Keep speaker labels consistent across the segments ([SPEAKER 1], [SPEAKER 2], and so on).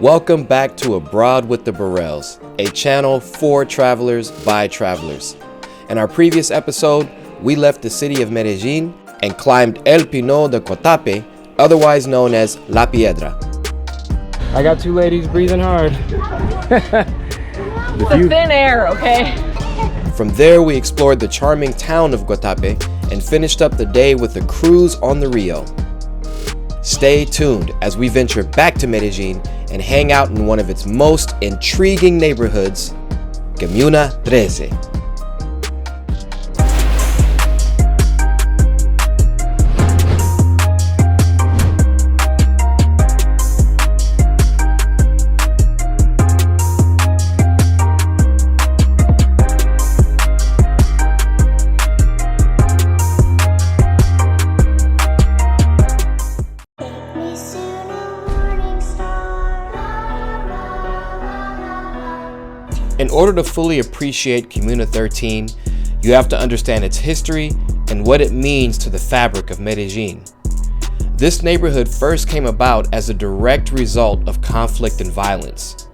[SPEAKER 1] Welcome back to Abroad with the Burrells, a channel for travelers by travelers. In our previous episode, we left the city of Medellin and climbed El Pinol de Guatape, otherwise known as La Piedra.
[SPEAKER 2] I got two ladies breathing hard.
[SPEAKER 3] The thin air, okay?
[SPEAKER 1] From there, we explored the charming town of Guatape and finished up the day with a cruise on the Rio. Stay tuned as we venture back to Medellin and hang out in one of its most intriguing neighborhoods, Comuna 13. In order to fully appreciate Comuna 13, you have to understand its history and what it means to the fabric of Medellin. This neighborhood first came about as a direct result of conflict and violence.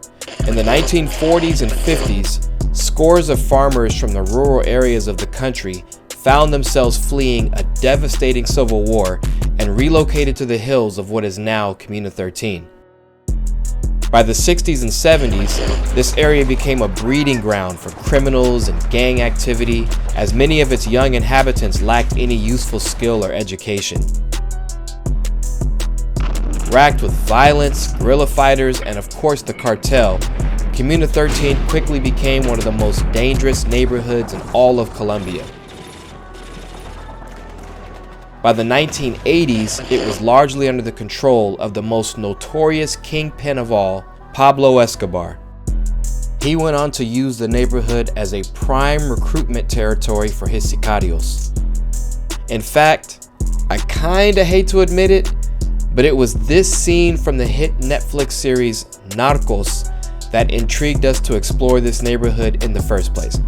[SPEAKER 1] In the 1940s and 50s, scores of farmers from the rural areas of the country found themselves fleeing a devastating civil war and relocated to the hills of what is now Comuna 13. By the 60s and 70s, this area became a breeding ground for criminals and gang activity, as many of its young inhabitants lacked any useful skill or education. Racked with violence, guerrilla fighters, and of course the cartel, Comuna 13 quickly became one of the most dangerous neighborhoods in all of Colombia. By the 1980s, it was largely under the control of the most notorious kingpin of all, Pablo Escobar. He went on to use the neighborhood as a prime recruitment territory for his sicarios. In fact, I kinda hate to admit it, but it was this scene from the hit Netflix series Narcos that intrigued us to explore this neighborhood in the first place.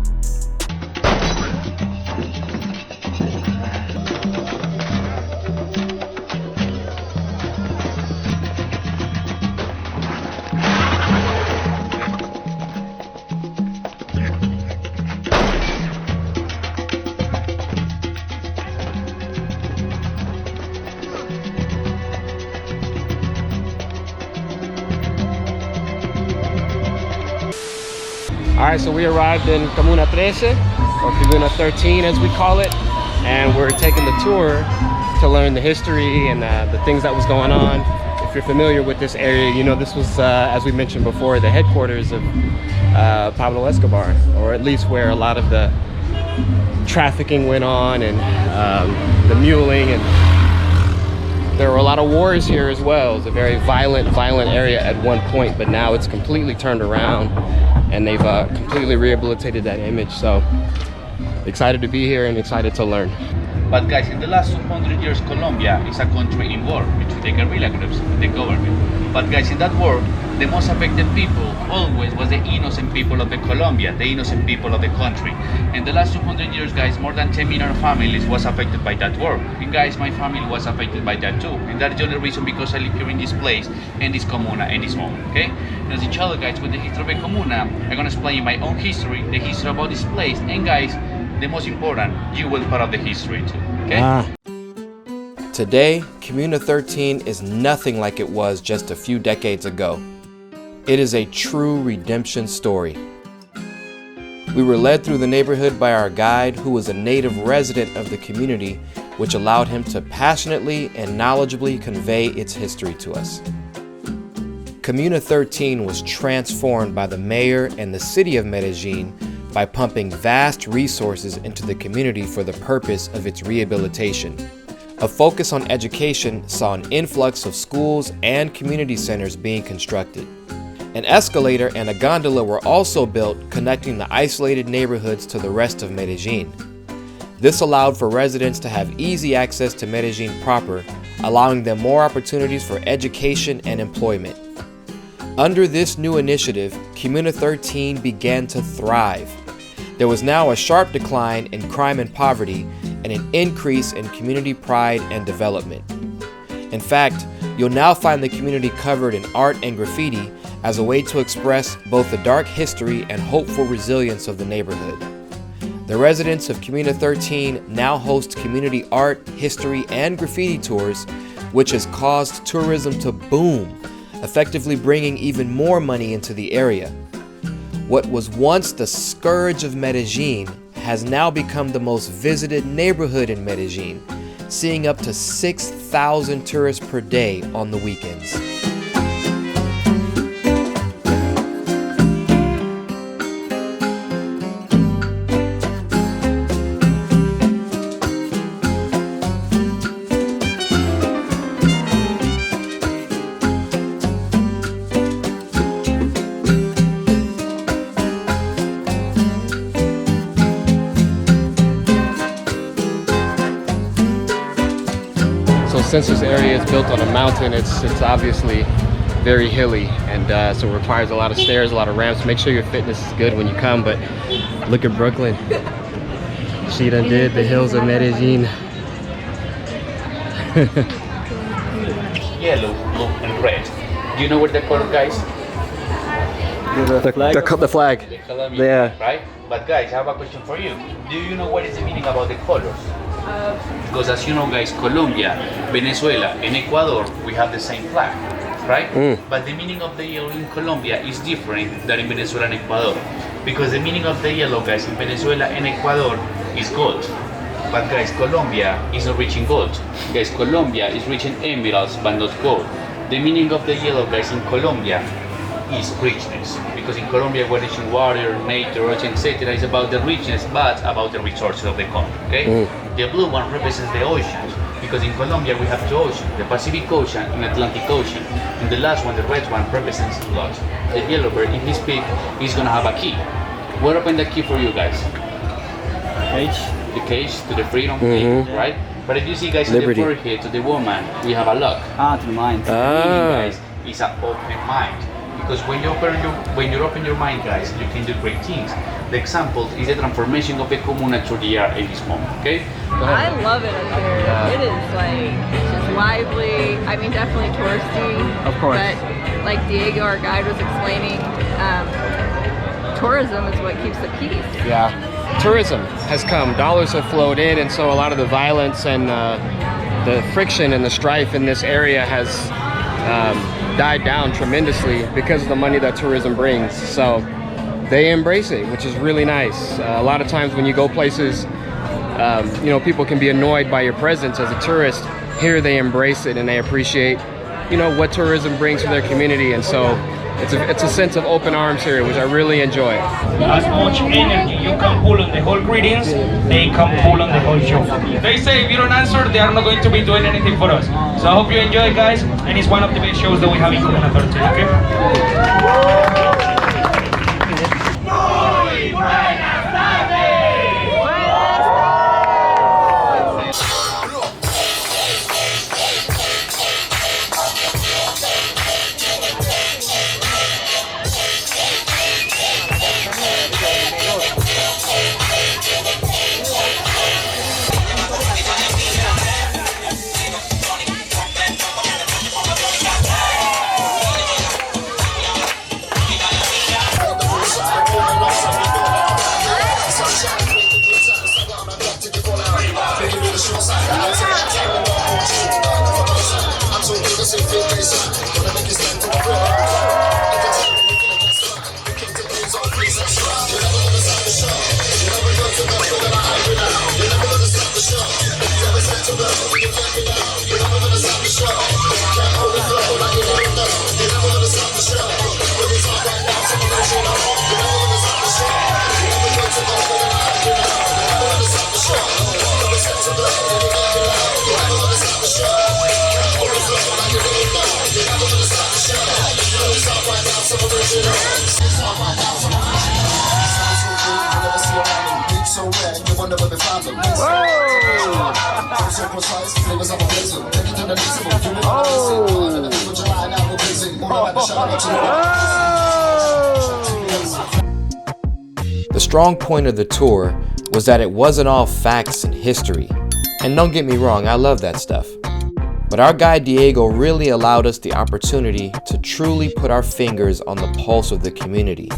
[SPEAKER 2] Alright, so we arrived in Comuna 13, or Comuna 13 as we call it, and we're taking the tour to learn the history and the things that was going on. If you're familiar with this area, you know this was, as we mentioned before, the headquarters of Pablo Escobar, or at least where a lot of the trafficking went on and the muling, and there were a lot of wars here as well. It was a very violent area at one point, but now it's completely turned around and they've completely rehabilitated that image. So excited to be here and excited to learn.
[SPEAKER 4] But guys, in the last 200 years, Colombia is a country in war between the guerrilla groups and the government. But guys, in that war, the most affected people always was the innocent people of the Colombia, the innocent people of the country. In the last 200 years, guys, more than 10 million families was affected by that war. And guys, my family was affected by that too. And that's the only reason because I live here in this place, in this comuna, in this moment, okay? And as each other, guys, with the history of the comuna, I'm gonna explain you my own history, the history about this place, and guys, the most important, you will be part of the history too, okay?
[SPEAKER 1] Today, Comuna 13 is nothing like it was just a few decades ago. It is a true redemption story. We were led through the neighborhood by our guide, who was a native resident of the community, which allowed him to passionately and knowledgeably convey its history to us. Comuna 13 was transformed by the mayor and the city of Medellin by pumping vast resources into the community for the purpose of its rehabilitation. A focus on education saw an influx of schools and community centers being constructed. An escalator and a gondola were also built, connecting the isolated neighborhoods to the rest of Medellin. This allowed for residents to have easy access to Medellin proper, allowing them more opportunities for education and employment. Under this new initiative, Comuna 13 began to thrive. There was now a sharp decline in crime and poverty, and an increase in community pride and development. In fact, you'll now find the community covered in art and graffiti, as a way to express both the dark history and hopeful resilience of the neighborhood. The residents of Comuna 13 now host community art, history, and graffiti tours, which has caused tourism to boom, effectively bringing even more money into the area. What was once the scourge of Medellin has now become the most visited neighborhood in Medellin, seeing up to 6,000 tourists per day on the weekends.
[SPEAKER 2] Since this area is built on a mountain, it's obviously very hilly, and so it requires a lot of stairs, a lot of ramps. Make sure your fitness is good when you come. But look at Brooklyn. She done did the hills of Medellin.
[SPEAKER 4] Yellow, blue, and red. Do you know what they're called, guys?
[SPEAKER 2] The flag.
[SPEAKER 4] The Colombian,
[SPEAKER 2] Yeah.
[SPEAKER 4] right? But guys, I have a question for you. Do you know what is the meaning about the colors? Because as you know, guys, Colombia, Venezuela, and Ecuador, we have the same flag, right? But the meaning of the yellow in Colombia is different than in Venezuela and Ecuador. Because the meaning of the yellow, guys, in Venezuela and Ecuador is gold. But guys, Colombia is not rich in gold. Guys, Colombia is rich in emeralds, but not gold. The meaning of the yellow, guys, in Colombia is richness. Because in Colombia, we're rich in water, nature, etc. It's about the richness, but about the resources of the country, okay? The blue one represents the oceans, because in Colombia we have two oceans, the Pacific Ocean and Atlantic Ocean. And the last one, the red one, represents love. The yellow bird, in his beak, is gonna have a key. We'll open the key for you guys.
[SPEAKER 3] Cage.
[SPEAKER 4] The cage to the freedom key, right? But if you see, guys,
[SPEAKER 1] Liberty.
[SPEAKER 4] in the forehead to the woman, we have a lock.
[SPEAKER 3] To the mind.
[SPEAKER 4] Meaning, guys, is an open mind. Because when you open your mind, guys, you can do great things. The example is the transformation of the Comuna through the air at this moment, okay?
[SPEAKER 5] I love it up here. It is like just lively. I mean, definitely touristy.
[SPEAKER 3] Of course.
[SPEAKER 5] But like Diego, our guide, was explaining, tourism is what keeps the peace.
[SPEAKER 2] Yeah, tourism has come. Dollars have flowed in, and so a lot of the violence and the friction and the strife in this area has died down tremendously because of the money that tourism brings. So they embrace it, which is really nice. A lot of times when you go places, you know, people can be annoyed by your presence as a tourist. Here they embrace it and they appreciate, you know, what tourism brings to their community. And so it's a sense of open arms here, which I really enjoy.
[SPEAKER 6] As much energy you can pull on the whole greetings, they can pull on the whole show. They say if you don't answer, they are not going to be doing anything for us. So I hope you enjoy it, guys, and it's one of the best shows that we have in Comuna 13, okay?
[SPEAKER 1] The strong point of the tour was that it wasn't all facts and history. And don't get me wrong, I love that stuff. But our guide Diego really allowed us the opportunity to truly put our fingers on the pulse of the community.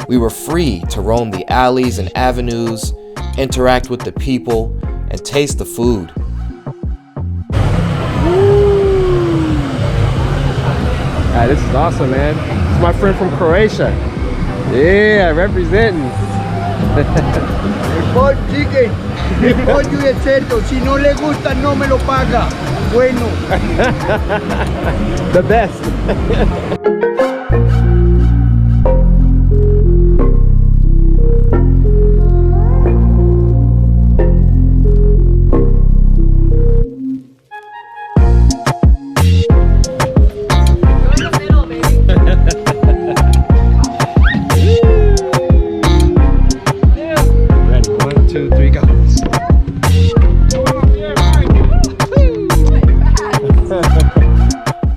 [SPEAKER 1] We were free to roam the alleys and avenues, interact with the people, and taste the food.
[SPEAKER 2] This is awesome, man. This is my friend from Croatia. Yeah, representing.
[SPEAKER 7] Mejor, chicken. Mejor y cerdo. Si no le gusta, no me lo paga. Bueno.
[SPEAKER 2] The best.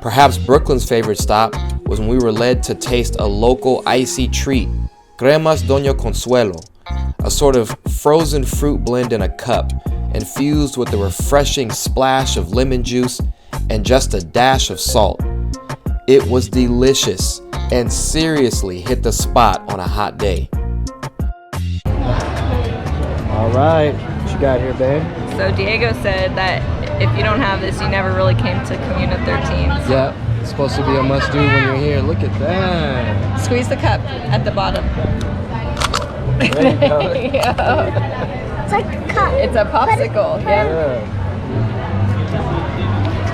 [SPEAKER 1] Perhaps Brooklyn's favorite stop was when we were led to taste a local icy treat, Cremas Doña Consuelo, a sort of frozen fruit blend in a cup, infused with a refreshing splash of lemon juice and just a dash of salt. It was delicious and seriously hit the spot on a hot day.
[SPEAKER 2] All right, what you got here, babe?
[SPEAKER 5] So Diego said that if you don't have this, you never really came to Comuna 13.
[SPEAKER 2] Yeah, it's supposed to be a must-do when you're here. Look at that.
[SPEAKER 5] Squeeze the cup at the bottom.
[SPEAKER 2] There you go.
[SPEAKER 5] Yeah.
[SPEAKER 8] It's like a cup.
[SPEAKER 5] It's a popsicle, yeah.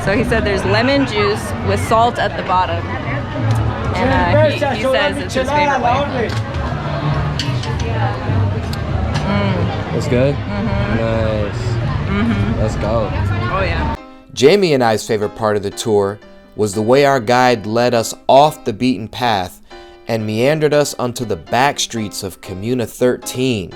[SPEAKER 5] So he said there's lemon juice with salt at the bottom. And he says it's his favorite way.
[SPEAKER 2] That's good? Nice. Let's go.
[SPEAKER 5] Oh yeah.
[SPEAKER 1] Jamie and I's favorite part of the tour was the way our guide led us off the beaten path and meandered us onto the back streets of Comuna 13.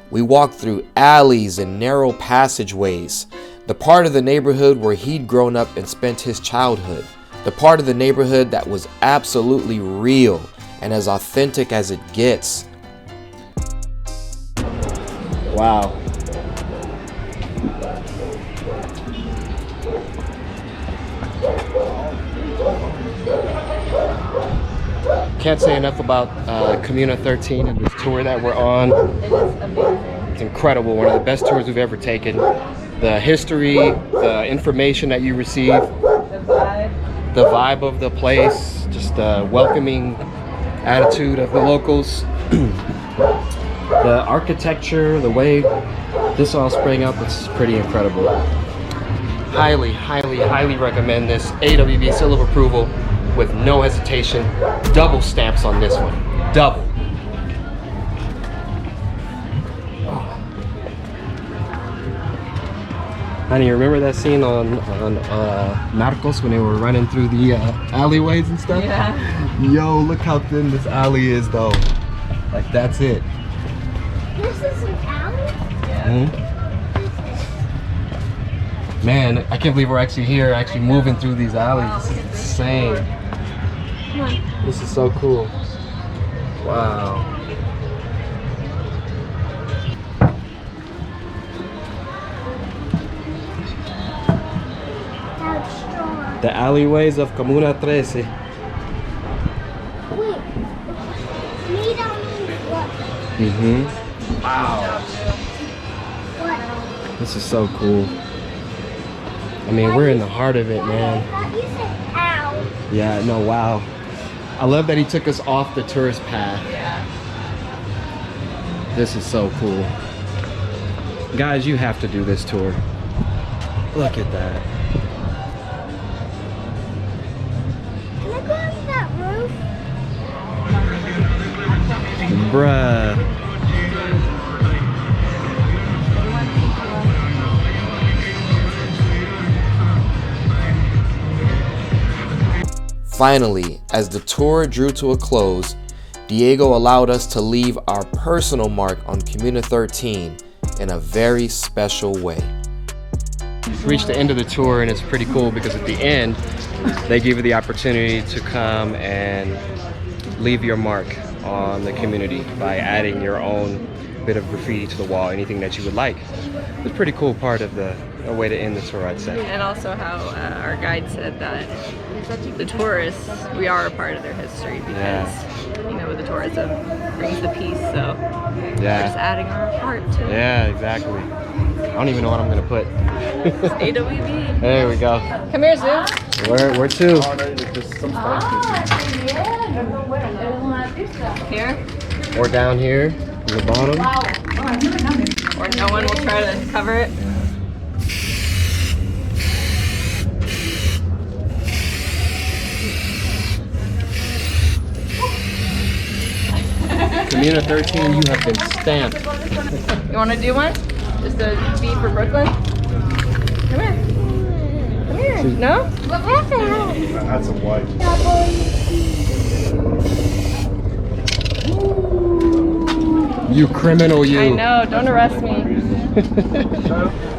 [SPEAKER 1] We walked through alleys and narrow passageways, the part of the neighborhood where he'd grown up and spent his childhood, the part of the neighborhood that was absolutely real and as authentic as it gets.
[SPEAKER 2] Wow. Can't say enough about Comuna 13 and this tour that we're on.
[SPEAKER 5] It is amazing.
[SPEAKER 2] It's incredible. One of the best tours we've ever taken. The history, the information that you receive, the vibe of the place, just the welcoming attitude of the locals, the architecture, the way this all sprang up, it's pretty incredible. Highly, highly, highly recommend this AWB seal of approval with no hesitation. Double stamps on this one. Double. Honey, you remember that scene on Narcos when they were running through the alleyways and stuff?
[SPEAKER 5] Yeah.
[SPEAKER 2] Yo, look how thin this alley is though. Like, that's it.
[SPEAKER 8] This is an alley?
[SPEAKER 2] Man, I can't believe we're actually here, actually moving through these alleys. This is insane. This is so cool. Wow. The alleyways of Comuna 13.
[SPEAKER 8] Wait. Mira what?
[SPEAKER 2] Wow.
[SPEAKER 8] What?
[SPEAKER 2] This is so cool. I mean, we're in the heart of it, man.
[SPEAKER 8] I thought you said ow.
[SPEAKER 2] Yeah, no, wow. I love that he took us off the tourist path.
[SPEAKER 5] Yeah.
[SPEAKER 2] This is so cool. Guys, you have to do this tour. Look at that.
[SPEAKER 8] Can I go on that roof?
[SPEAKER 2] Bruh.
[SPEAKER 1] Finally, as the tour drew to a close, Diego allowed us to leave our personal mark on Comuna 13 in a very special way.
[SPEAKER 2] We've reached the end of the tour, and it's pretty cool because at the end, they give you the opportunity to come and leave your mark on the community by adding your own bit of graffiti to the wall, anything that you would like. It's a pretty cool part of the a way to end the tour, I'd say.
[SPEAKER 5] And also how our guide said that the tourists, we are a part of their history because, you know, the tourism brings the peace, so we're just adding our part to it.
[SPEAKER 2] Yeah, exactly. I don't even know what I'm gonna put.
[SPEAKER 5] AWB.
[SPEAKER 2] There we go.
[SPEAKER 5] Come here, Zoo.
[SPEAKER 2] Where to?
[SPEAKER 5] Here.
[SPEAKER 2] Or down here, in the bottom.
[SPEAKER 5] Or no one will try to cover it.
[SPEAKER 2] Comuna 13, you have been stamped.
[SPEAKER 5] You want to do one? Just a B for Brooklyn? Come here. Come here. No?
[SPEAKER 7] That's a white.
[SPEAKER 2] You criminal, you.
[SPEAKER 5] I know, don't arrest me.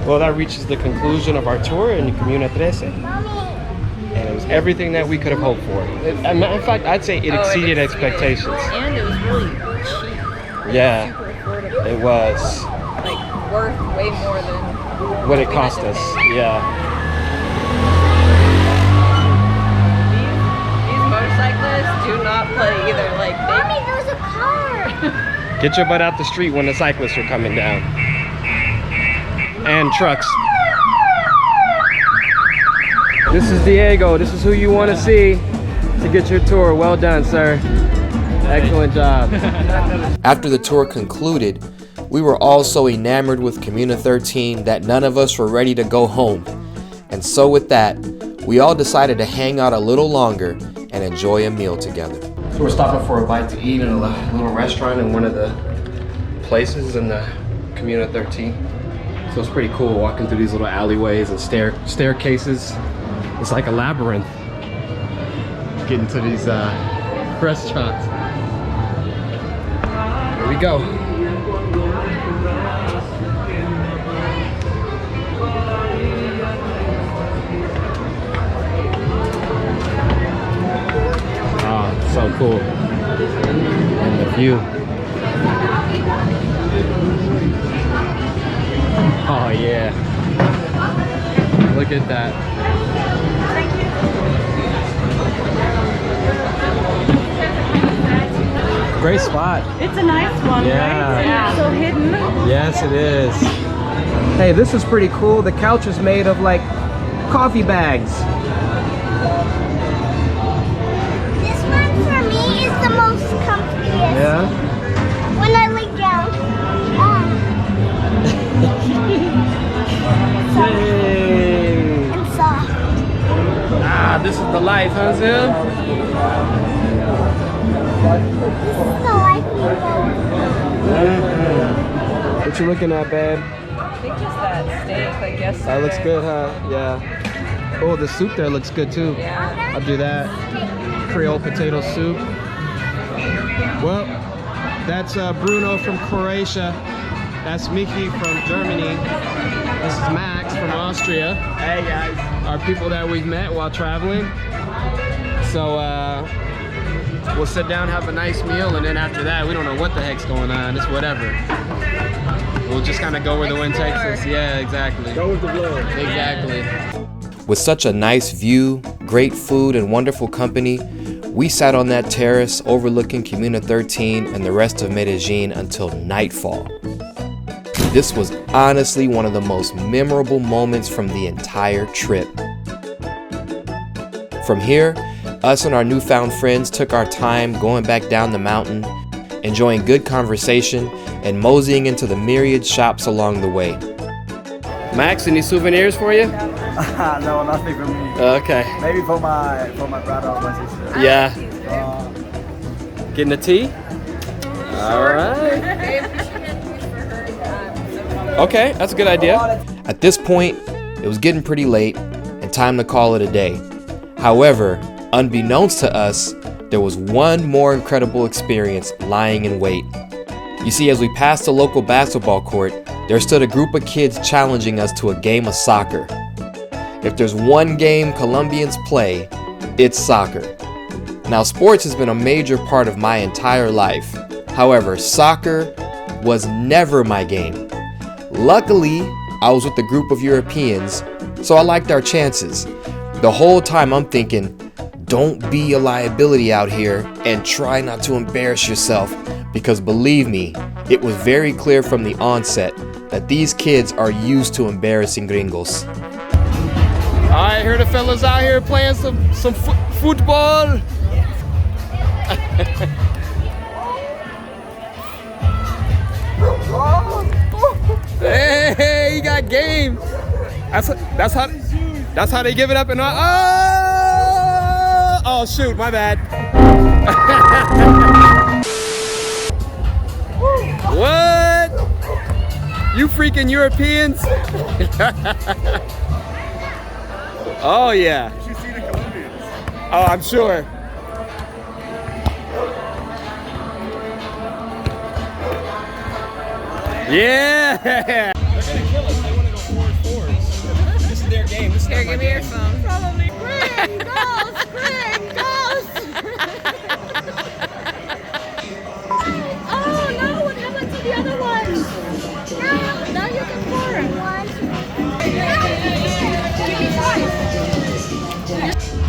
[SPEAKER 2] Well, that reaches the conclusion of our tour in Comuna 13. And it was everything that we could have hoped for. In fact, I'd say it exceeded expectations.
[SPEAKER 5] And it was really cheap.
[SPEAKER 2] Yeah,
[SPEAKER 5] Super affordable.
[SPEAKER 2] it was
[SPEAKER 5] Like, worth way more than
[SPEAKER 2] what it
[SPEAKER 5] we
[SPEAKER 2] cost
[SPEAKER 5] had to
[SPEAKER 2] us.
[SPEAKER 5] pay.
[SPEAKER 2] Yeah.
[SPEAKER 5] These motorcyclists do not play either. Like,
[SPEAKER 8] Mommy, there's a car.
[SPEAKER 2] Get your butt out the street when the cyclists are coming down. And trucks. This is Diego. This is who you want to see to get your tour. Well done, sir. Excellent job.
[SPEAKER 1] After the tour concluded, we were all so enamored with Comuna 13 that none of us were ready to go home. And so with that, we all decided to hang out a little longer and enjoy a meal together.
[SPEAKER 2] So we're stopping for a bite to eat in a little restaurant in one of the places in the Comuna 13. So it's pretty cool walking through these little alleyways and staircases. It's like a labyrinth getting to these restaurants. Here we go. Oh, so cool. And the view. Oh yeah. Look at that. Great spot.
[SPEAKER 9] It's a nice one,
[SPEAKER 2] Yeah.
[SPEAKER 9] right?
[SPEAKER 5] Yeah.
[SPEAKER 9] It's so hidden.
[SPEAKER 2] Yes, it is. Hey, this is pretty cool. The couch is made of like coffee bags.
[SPEAKER 8] This one for me is the most comfiest.
[SPEAKER 2] Yeah.
[SPEAKER 8] When I lay down.
[SPEAKER 2] Yay.
[SPEAKER 8] And soft.
[SPEAKER 2] Ah, this is the life, huh, Zim?
[SPEAKER 8] This is the life we go.
[SPEAKER 2] What you looking at, babe?
[SPEAKER 5] I think just that steak, like yesterday.
[SPEAKER 2] That looks good, huh? Yeah. Oh, the soup there looks good too.
[SPEAKER 5] Yeah.
[SPEAKER 2] I'll do that. Creole potato soup. Well, that's Bruno from Croatia. That's Mickey from Germany. This is Max from Austria. Hey guys. Our people that we've met while traveling. So we'll sit down, have a nice meal, and then after that, we don't know what the heck's going on. It's whatever. We'll just kind of go where the wind takes us. Yeah, exactly. Go with the flow. Exactly.
[SPEAKER 1] With such a nice view, great food, and wonderful company, we sat on that terrace overlooking Comuna 13 and the rest of Medellin until nightfall. This was honestly one of the most memorable moments from the entire trip. From here, us and our newfound friends took our time going back down the mountain, enjoying good conversation, and moseying into the myriad shops along the way.
[SPEAKER 2] Max, any souvenirs for you?
[SPEAKER 3] No, nothing for me.
[SPEAKER 2] Okay.
[SPEAKER 3] Maybe for my brother or my sister.
[SPEAKER 2] Yeah. Getting a tea? All right. Okay, that's a good idea.
[SPEAKER 1] At this point, it was getting pretty late and time to call it a day. However, unbeknownst to us, there was one more incredible experience lying in wait. You see, as we passed the local basketball court, there stood a group of kids challenging us to a game of soccer. If there's one game Colombians play, it's soccer. Now, sports has been a major part of my entire life. However, soccer was never my game. Luckily, I was with a group of Europeans, so I liked our chances. The whole time I'm thinking, don't be a liability out here and try not to embarrass yourself, because believe me, it was very clear from the onset that these kids are used to embarrassing gringos.
[SPEAKER 2] Alright, here the fellas out here playing some football. Hey, you got game. That's how they give it up and oh shoot, my bad. What? You freaking Europeans? Oh yeah. You should see the Colombians. Oh, I'm sure. Yeah. They're gonna kill us. They want to go 4-4s. This is their game. This is
[SPEAKER 5] Here, give me your phone.
[SPEAKER 8] Probably. Gringos! Gringos! Oh no! What happened to the other one? Now you can pour it. Give me 5. That's 8.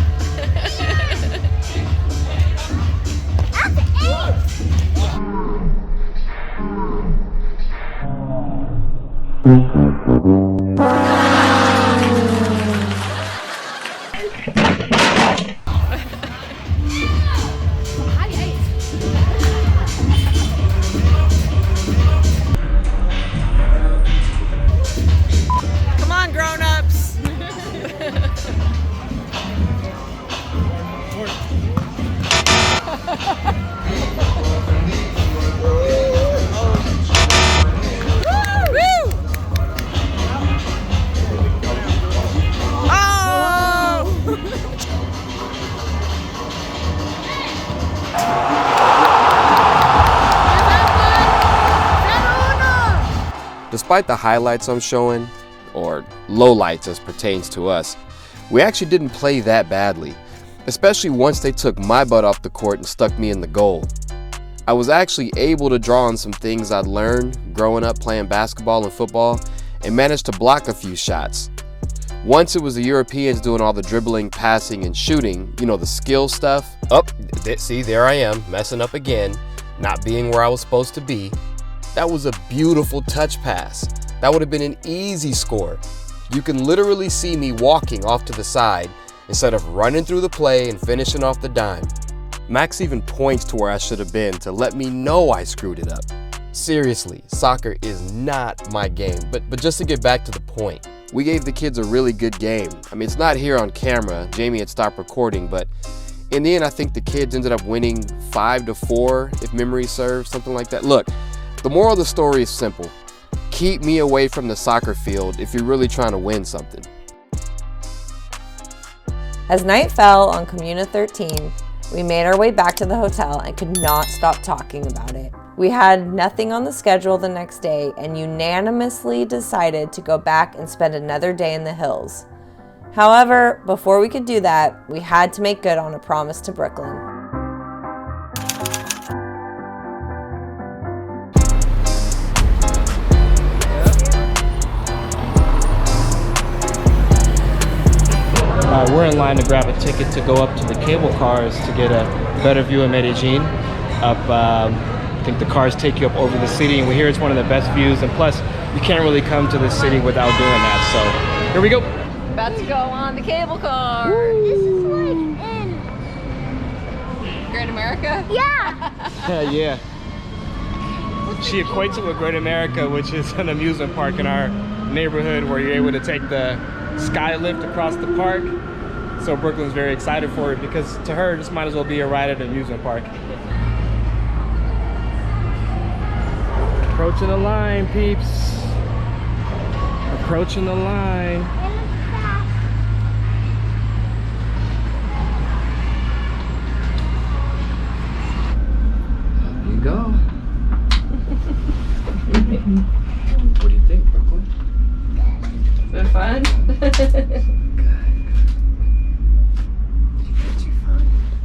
[SPEAKER 5] Come on, grown-ups.
[SPEAKER 1] Despite the highlights I'm showing, or lowlights as pertains to us, we actually didn't play that badly, especially once they took my butt off the court and stuck me in the goal. I was actually able to draw on some things I'd learned growing up playing basketball and football and managed to block a few shots. Once it was the Europeans doing all the dribbling, passing, and shooting, you know, the skill stuff. See, there I am, messing up again, not being where I was supposed to be. That was a beautiful touch pass. That would have been an easy score. You can literally see me walking off to the side instead of running through the play and finishing off the dime. Max even points to where I should have been to let me know I screwed it up. Seriously, soccer is not my game, but just to get back to the point, we gave the kids a really good game. I mean, it's not here on camera. Jamie had stopped recording, but in the end, I think the kids ended up winning 5-4, if memory serves, something like that. Look, the moral of the story is simple. Keep me away from the soccer field if you're really trying to win something.
[SPEAKER 9] As night fell on Comuna 13, we made our way back to the hotel and could not stop talking about it. We had nothing on the schedule the next day and unanimously decided to go back and spend another day in the hills. However, before we could do that, we had to make good on a promise to Brooklyn.
[SPEAKER 2] We're in line to grab a ticket to go up to the cable cars to get a better view of Medellin. I think the cars take you up over the city, and we hear it's one of the best views, and plus you can't really come to the city without doing that. So here we go.
[SPEAKER 5] About to go on the cable car.
[SPEAKER 8] This is like in
[SPEAKER 5] Great America?
[SPEAKER 8] yeah.
[SPEAKER 2] Yeah. She equates it with Great America, which is an amusement park in our neighborhood where you're able to take the sky lift across the park. So Brooklyn's very excited for it because to her, this might as well be a ride at an amusement park. Approaching the line, peeps. Approaching the line.
[SPEAKER 10] There you go. What do you think, Brooklyn?
[SPEAKER 5] Is that fun?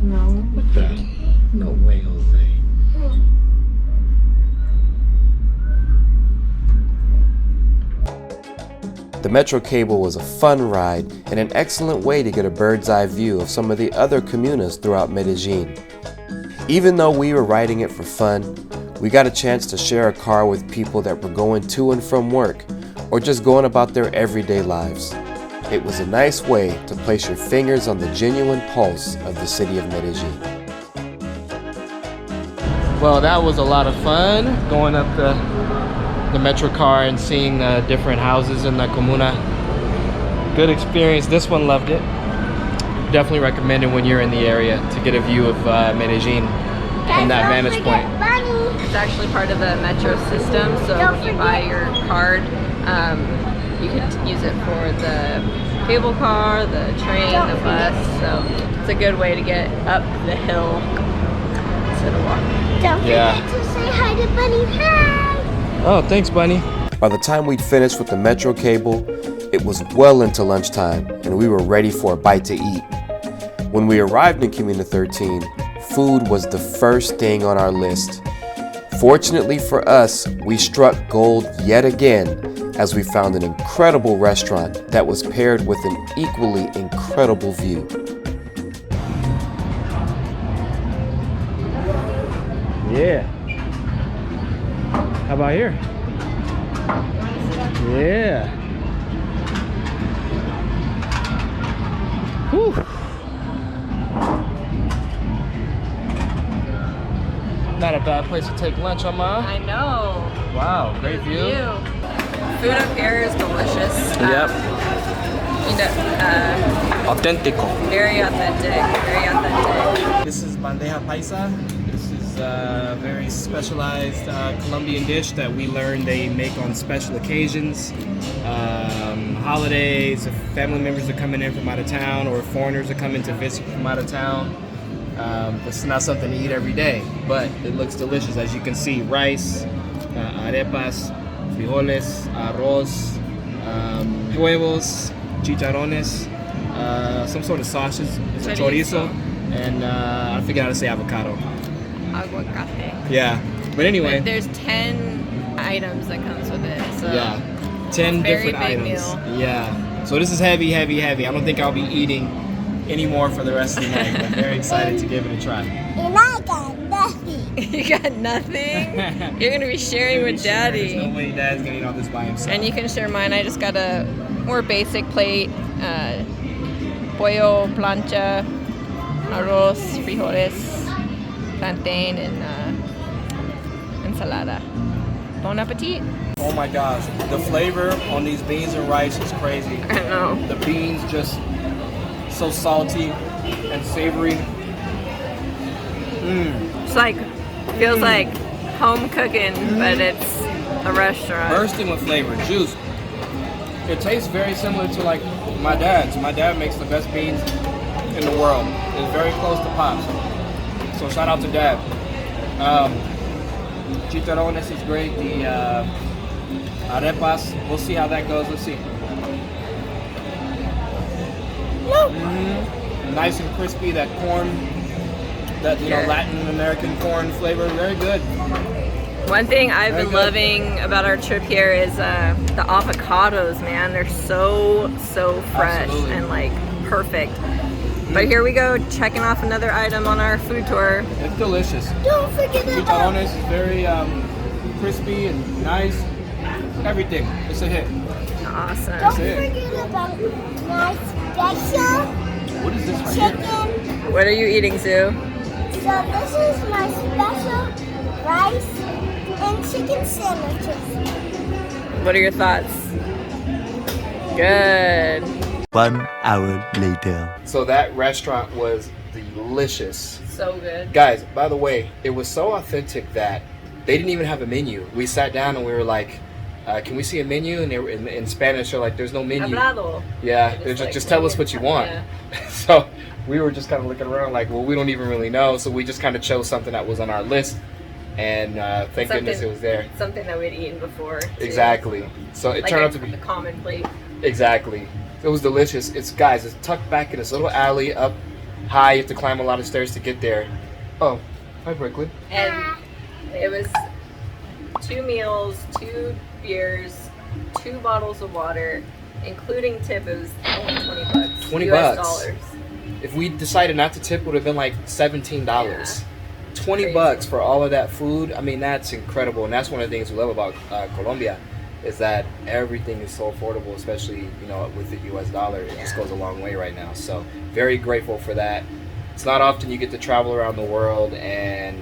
[SPEAKER 5] No.
[SPEAKER 10] What the? No way, Jose.
[SPEAKER 1] The Metro cable was a fun ride and an excellent way to get a bird's eye view of some of the other comunas throughout Medellin. Even though we were riding it for fun, we got a chance to share a car with people that were going to and from work or just going about their everyday lives. It was a nice way to place your fingers on the genuine pulse of the city of Medellin.
[SPEAKER 2] Well, that was a lot of fun, going up the Metro car and seeing different houses in the Comuna. Good experience. This one loved it. Definitely recommend it when you're in the area to get a view of Medellin from that vantage point.
[SPEAKER 5] It's actually part of the Metro system, so when you buy your card, you can use it for the cable car, the train, the bus, so it's a good way to get up the hill instead of walking.
[SPEAKER 8] Don't forget to say hi to Bunny. Hi!
[SPEAKER 2] Oh, thanks, Bunny.
[SPEAKER 1] By the time we'd finished with the Metro cable, it was well into lunchtime and we were ready for a bite to eat. When we arrived in Comuna 13, food was the first thing on our list. Fortunately for us, we struck gold yet again as we found an incredible restaurant that was paired with an equally incredible view.
[SPEAKER 2] Yeah. How about here? Yeah. Whew. Not a bad place to take lunch, Amma.
[SPEAKER 5] I know.
[SPEAKER 2] Wow, great view.
[SPEAKER 5] Food up here is delicious.
[SPEAKER 2] Yep.
[SPEAKER 5] Authentico. Very authentic. Very authentic.
[SPEAKER 2] This is bandeja paisa. This is a very specialized Colombian dish that we learned they make on special occasions, holidays, if family members are coming in from out of town or foreigners are coming to visit from out of town. This is not something to eat every day, but it looks delicious. As you can see, rice, arepas, frijoles, arroz, huevos, chicharrones, some sort of sausage, it's a chorizo, and I forget how to say avocado.
[SPEAKER 5] Aguacate.
[SPEAKER 2] Yeah, but anyway.
[SPEAKER 5] But there's 10 items that comes with it, so
[SPEAKER 2] yeah, 10 different items.
[SPEAKER 5] Meal.
[SPEAKER 2] Yeah, so this is heavy, heavy, heavy. I don't think I'll be eating any more for the rest of the night. I'm very excited to give it a try.
[SPEAKER 8] And I got nothing.
[SPEAKER 5] You got nothing? You're gonna be sharing with Daddy.
[SPEAKER 2] There's no way Dad's gonna eat all this by himself.
[SPEAKER 5] And you can share mine. I just got a more basic plate. Pollo, plancha, arroz, frijoles, plantain, and ensalada. Bon appetit.
[SPEAKER 2] Oh my gosh, the flavor on these beans and rice is crazy.
[SPEAKER 5] I know.
[SPEAKER 2] The beans just so salty and savory.
[SPEAKER 5] It's like, feels like home cooking, but it's a restaurant.
[SPEAKER 2] Bursting with flavor, juice. It tastes very similar to like my dad's. My dad makes the best beans in the world. It's very close to Pops. So shout out to Dad. Chicharrones is great. The arepas, we'll see how that goes. Let's see. Nice and crispy, that corn, that Latin American corn flavor, very good.
[SPEAKER 5] One thing I've been loving about our trip here is the avocados, man. They're so fresh. Absolutely. And like perfect. But here we go, checking off another item on our food tour.
[SPEAKER 2] It's delicious.
[SPEAKER 8] Don't forget about
[SPEAKER 2] chicharrones is very crispy and nice. Everything. It's a hit.
[SPEAKER 5] Awesome.
[SPEAKER 8] Don't forget about my special
[SPEAKER 2] What is this right
[SPEAKER 8] chicken.
[SPEAKER 2] here?
[SPEAKER 5] What are you eating, Zoo?
[SPEAKER 8] So this is my special rice and chicken sandwiches.
[SPEAKER 5] What are your thoughts? Good.
[SPEAKER 7] 1 hour later.
[SPEAKER 2] So that restaurant was delicious.
[SPEAKER 5] So good.
[SPEAKER 2] Guys, by the way, it was so authentic that they didn't even have a menu. We sat down and we were like, can we see a menu? And they were in Spanish, they're like, there's no menu.
[SPEAKER 5] Hablado.
[SPEAKER 2] Yeah, they're just tell us what you want.
[SPEAKER 5] Yeah.
[SPEAKER 2] So we were just kind of looking around like, well, we don't even really know. So we just kind of chose something that was on our list. And thank goodness it was there.
[SPEAKER 5] Something that we'd eaten before. Too.
[SPEAKER 2] Exactly. So it
[SPEAKER 5] like
[SPEAKER 2] turned out to be
[SPEAKER 5] a common plate.
[SPEAKER 2] Exactly. It was delicious. It's tucked back in this little alley up high. You have to climb a lot of stairs to get there. Oh, hi Brooklyn.
[SPEAKER 5] And it was 2 meals, 2 beers, 2 bottles of water,
[SPEAKER 9] Including tip, it was only 20 bucks.
[SPEAKER 1] 20
[SPEAKER 9] US
[SPEAKER 1] bucks.
[SPEAKER 9] dollars.
[SPEAKER 1] If we decided not to tip, it would have been like $17.
[SPEAKER 9] Yeah.
[SPEAKER 1] 20
[SPEAKER 9] Crazy.
[SPEAKER 1] bucks for all of that food. I mean, that's incredible. And that's one of the things we love about Colombia is that everything is so affordable, especially, you know, with the US dollar. It just goes a long way right now. So very grateful for that. It's not often you get to travel around the world and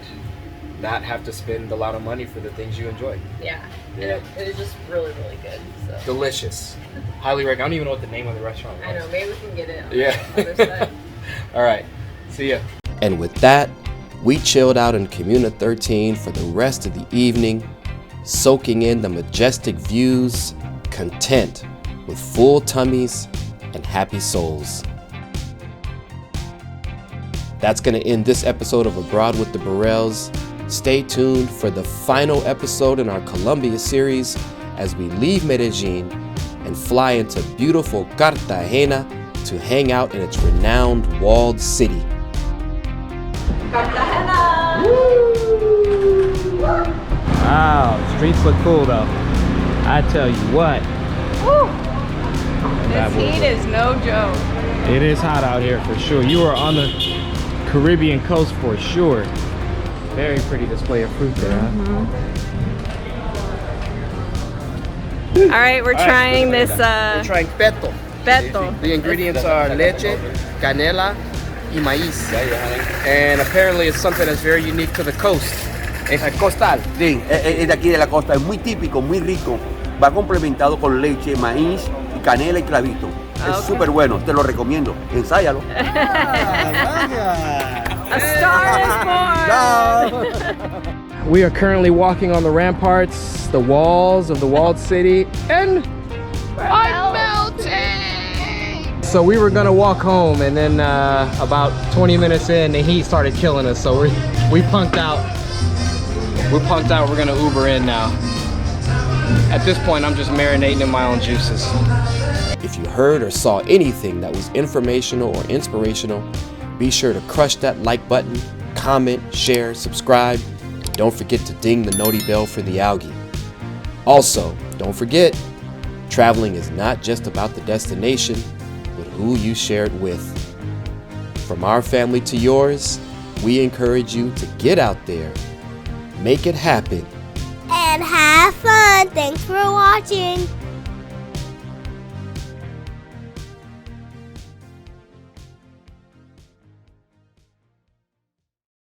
[SPEAKER 1] not have to spend a lot of money for the things you enjoy.
[SPEAKER 9] Yeah.
[SPEAKER 1] Yeah.
[SPEAKER 9] It was just really, really good. So.
[SPEAKER 1] Delicious. Highly recommend. I don't even know what the name of the restaurant was.
[SPEAKER 9] I know, maybe we can get it on
[SPEAKER 1] Yeah.
[SPEAKER 9] the other side.
[SPEAKER 1] All right. See ya.
[SPEAKER 2] And with that, we chilled out in Comuna 13 for the rest of the evening, soaking in the majestic views, content with full tummies and happy souls. That's going to end this episode of Abroad with the Burrells. Stay tuned for the final episode in our Colombia series as we leave Medellin and fly into beautiful Cartagena to hang out in its renowned walled city.
[SPEAKER 9] Cartagena!
[SPEAKER 2] Wow, streets look cool though. I tell you what.
[SPEAKER 9] Woo! This heat is no joke.
[SPEAKER 2] It is hot out here for sure. You are on the Caribbean coast for sure. Very pretty display of fruit there, huh?
[SPEAKER 9] All right, we're trying this.
[SPEAKER 1] We're trying peto.
[SPEAKER 9] Peto.
[SPEAKER 1] The ingredients are leche, canela, y maíz. And apparently it's something that's very unique to the coast.
[SPEAKER 7] Es costal. Sí, es de aquí de la costa. Es muy típico, muy rico. Va complementado con leche, maíz, y canela y clavito. Es súper bueno, te lo recomiendo. Ensáyalo.
[SPEAKER 9] A star is born!
[SPEAKER 2] We are currently walking on the ramparts, the walls of the walled city, and I'm melting! So we were gonna walk home, and then about 20 minutes in, the heat started killing us, so we punked out. We're punked out, we're gonna Uber in now. At this point, I'm just marinating in my own juices. If you heard or saw anything that was informational or inspirational, be sure to crush that like button, comment, share, subscribe. Don't forget to ding the noti bell for the algae. Also, don't forget, traveling is not just about the destination, but who you share it with. From our family to yours, we encourage you to get out there, make it happen,
[SPEAKER 8] And have fun. Thanks for watching.